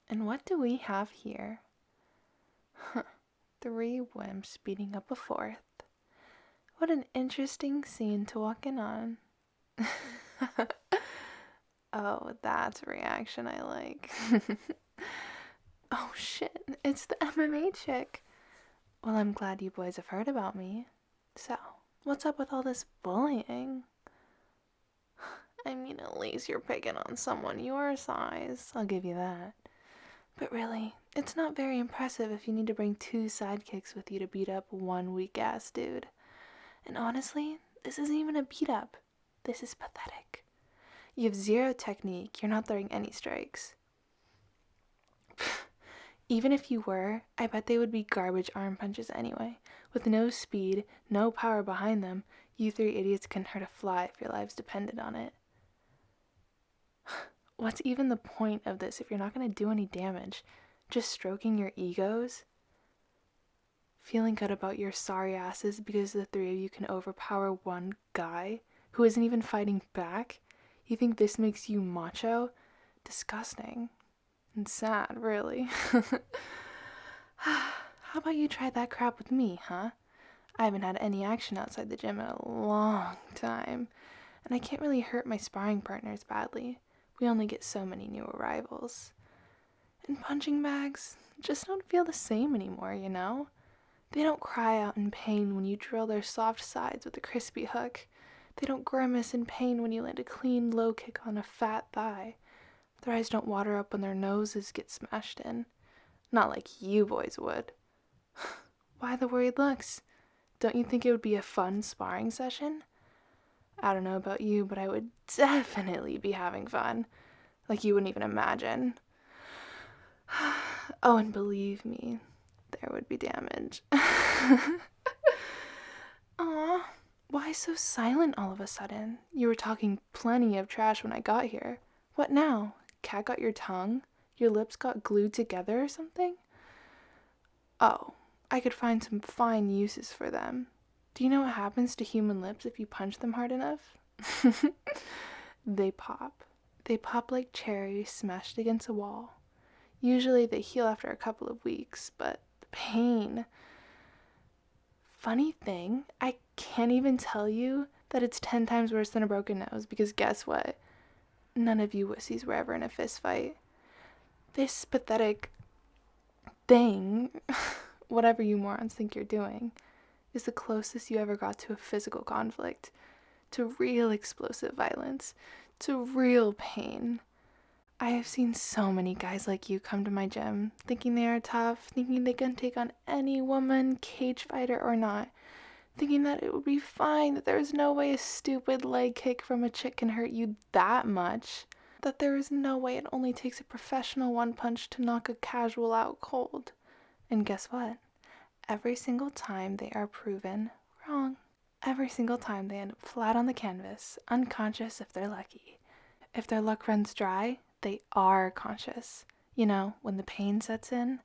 And what do we have here? Three wimps beating up a fourth. What an interesting scene to walk in on. Oh, that's a reaction I like. Oh shit, it's the MMA chick. Well, I'm glad you boys have heard about me. So, what's up with all this bullying? I mean, at least you're picking on someone your size, I'll give you that. But really, it's not very impressive if you need to bring two sidekicks with you to beat up one weak-ass dude. And honestly, this isn't even a beat-up. This is pathetic. You have zero technique, you're not throwing any strikes. Even if you were, I bet they would be garbage arm punches anyway. With no speed, no power behind them, you three idiots couldn't hurt a fly if your lives depended on it. What's even the point of this if you're not going to do any damage? Just stroking your egos? Feeling good about your sorry asses because the three of you can overpower one guy who isn't even fighting back? You think this makes you macho? Disgusting. And sad, really. How about you try that crap with me, huh? I haven't had any action outside the gym in a long time, and I can't really hurt my sparring partners badly. We only get so many new arrivals. And punching bags just don't feel the same anymore, you know? They don't cry out in pain when you drill their soft sides with a crispy hook. They don't grimace in pain when you land a clean low kick on a fat thigh. Their eyes don't water up when their noses get smashed in. Not like you boys would. Why the worried looks? Don't you think it would be a fun sparring session? I don't know about you, but I would definitely be having fun. Like you wouldn't even imagine. Oh, and believe me, there would be damage. Aw, why so silent all of a sudden? You were talking plenty of trash when I got here. What now? Cat got your tongue? Your lips got glued together or something? Oh, I could find some fine uses for them. Do you know what happens to human lips if you punch them hard enough? They pop. They pop like cherries smashed against a wall. Usually they heal after a couple of weeks, but the pain. Funny thing, I can't even tell you that it's 10 times worse than a broken nose because guess what? None of you wussies were ever in a fist fight. This pathetic thing, whatever you morons think you're doing, is the closest you ever got to a physical conflict, to real explosive violence, to real pain. I have seen so many guys like you come to my gym, thinking they are tough, thinking they can take on any woman, cage fighter or not, thinking that it would be fine, that there is no way a stupid leg kick from a chick can hurt you that much, that there is no way it only takes a professional one punch to knock a casual out cold. And guess what? Every single time they are proven wrong. Every single time they end up flat on the canvas, unconscious if they're lucky. If their luck runs dry, they are conscious. You know, when the pain sets in.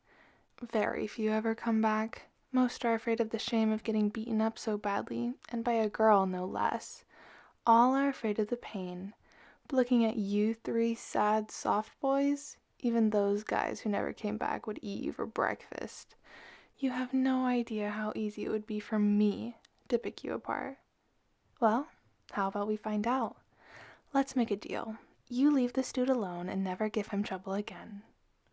Very few ever come back. Most are afraid of the shame of getting beaten up so badly, and by a girl no less. All are afraid of the pain. But looking at you three sad soft boys, even those guys who never came back would eat you for breakfast. You have no idea how easy it would be for me to pick you apart. Well, how about we find out? Let's make a deal. You leave this dude alone and never give him trouble again.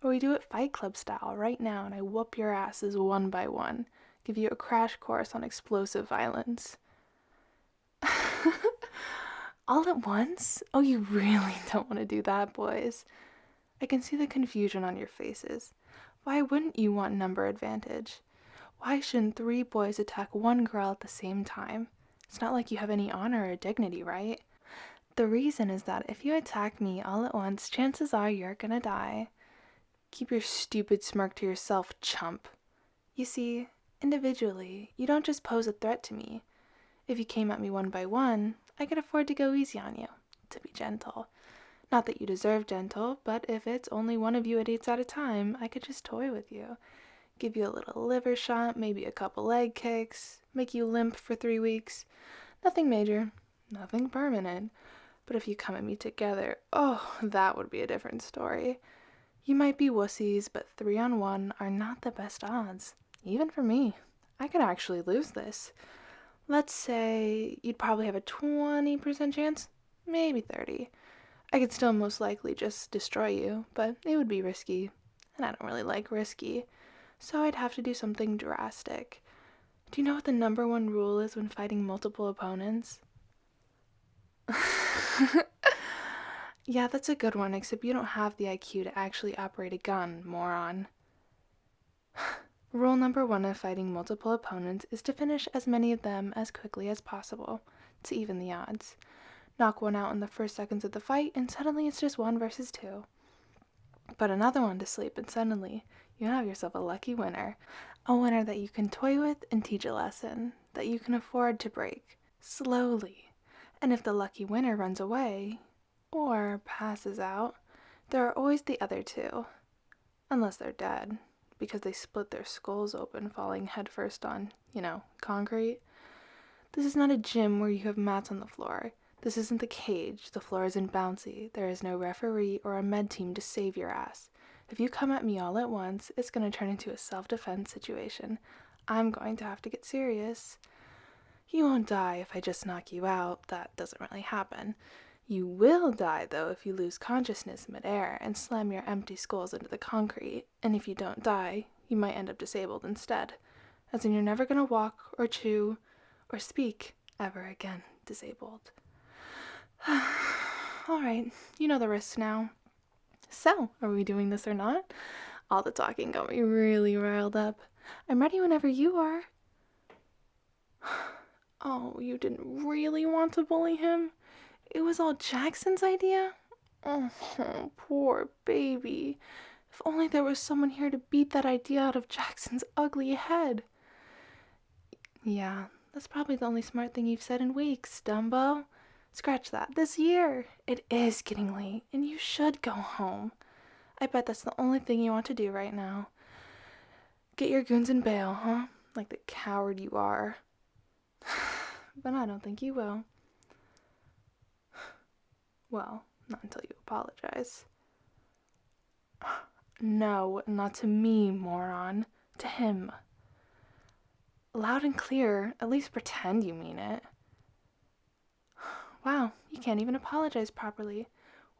Or we do it Fight Club style right now and I whoop your asses one by one. Give you a crash course on explosive violence. All at once? Oh, you really don't want to do that, boys. I can see the confusion on your faces. Why wouldn't you want number advantage? Why shouldn't three boys attack one girl at the same time? It's not like you have any honor or dignity, right? The reason is that if you attack me all at once, chances are you're gonna die. Keep your stupid smirk to yourself, chump. You see, individually, you don't just pose a threat to me. If you came at me one by one, I could afford to go easy on you, to be gentle. Not that you deserve gentle, but if it's only one of you idiots at a time, I could just toy with you. Give you a little liver shot, maybe a couple leg kicks, make you limp for 3 weeks. Nothing major, nothing permanent. But if you come at me together, oh, that would be a different story. You might be wussies, but 3-on-1 are not the best odds. Even for me. I could actually lose this. Let's say you'd probably have a 20% chance, maybe 30. I could still most likely just destroy you, but it would be risky, and I don't really like risky, so I'd have to do something drastic. Do you know what the #1 rule is when fighting multiple opponents? Yeah, that's a good one, except you don't have the IQ to actually operate a gun, moron. Rule #1 of fighting multiple opponents is to finish as many of them as quickly as possible, to even the odds. Knock one out in the first seconds of the fight, and suddenly it's just 1 versus 2. Put another one to sleep, and suddenly you have yourself a lucky winner. A winner that you can toy with and teach a lesson, that you can afford to break, slowly. And if the lucky winner runs away, or passes out, there are always the other 2. Unless they're dead, because they split their skulls open falling headfirst on, concrete. This is not a gym where you have mats on the floor. This isn't the cage. The floor isn't bouncy. There is no referee or a med team to save your ass. If you come at me all at once, it's going to turn into a self-defense situation. I'm going to have to get serious. You won't die if I just knock you out. That doesn't really happen. You will die, though, if you lose consciousness midair and slam your empty skulls into the concrete. And if you don't die, you might end up disabled instead. As in, you're never going to walk or chew or speak ever again disabled. Alright, you know the risks now. So, are we doing this or not? All the talking got me really riled up. I'm ready whenever you are. Oh, you didn't really want to bully him? It was all Jackson's idea? Oh, poor baby. If only there was someone here to beat that idea out of Jackson's ugly head. Yeah, that's probably the only smart thing you've said in weeks, Dumbo. Scratch that. This year. It is getting late, and you should go home. I bet that's the only thing you want to do right now. Get your goons and bail, huh? Like the coward you are. But I don't think you will. Well, not until you apologize. No, not to me, moron. To him. Loud and clear. At least pretend you mean it. Wow, you can't even apologize properly.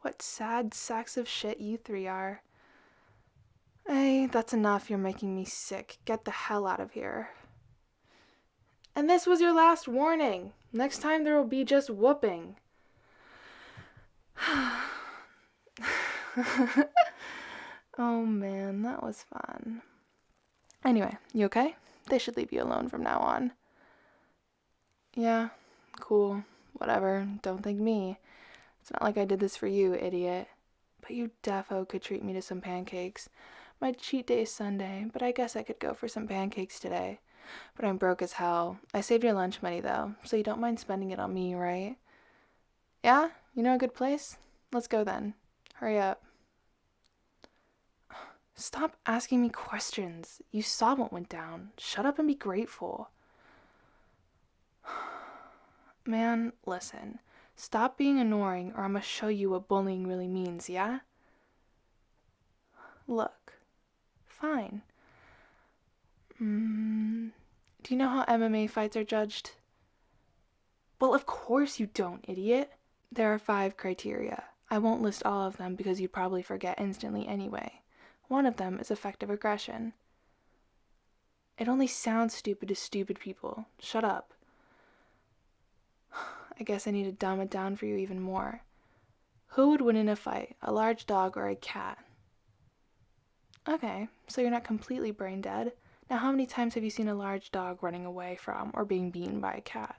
What sad sacks of shit you 3 are. Hey, that's enough. You're making me sick. Get the hell out of here. And this was your last warning. Next time there will be just whooping. Oh man, that was fun. Anyway, you okay? They should leave you alone from now on. Yeah, cool. Whatever. Don't thank me. It's not like I did this for you, idiot. But you defo could treat me to some pancakes. My cheat day is Sunday, but I guess I could go for some pancakes today. But I'm broke as hell. I saved your lunch money, though, so you don't mind spending it on me, right? Yeah? You know a good place? Let's go then. Hurry up. Stop asking me questions. You saw what went down. Shut up and be grateful. Man, listen. Stop being annoying or I'm gonna show you what bullying really means, yeah? Look. Fine. Do you know how MMA fights are judged? Well, of course you don't, idiot. There are 5 criteria. I won't list all of them because you'd probably forget instantly anyway. One of them is effective aggression. It only sounds stupid to stupid people. Shut up. I guess I need to dumb it down for you even more. Who would win in a fight, a large dog or a cat? Okay, so you're not completely brain dead. Now how many times have you seen a large dog running away from or being beaten by a cat?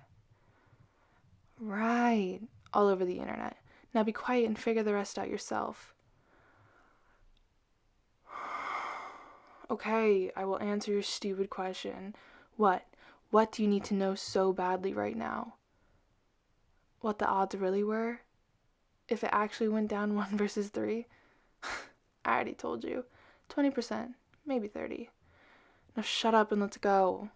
Right, all over the internet. Now be quiet and figure the rest out yourself. Okay, I will answer your stupid question. What? What do you need to know so badly right now? What the odds really were? If it actually went down 1 versus 3? I already told you. 20%, maybe 30. Now shut up and let's go.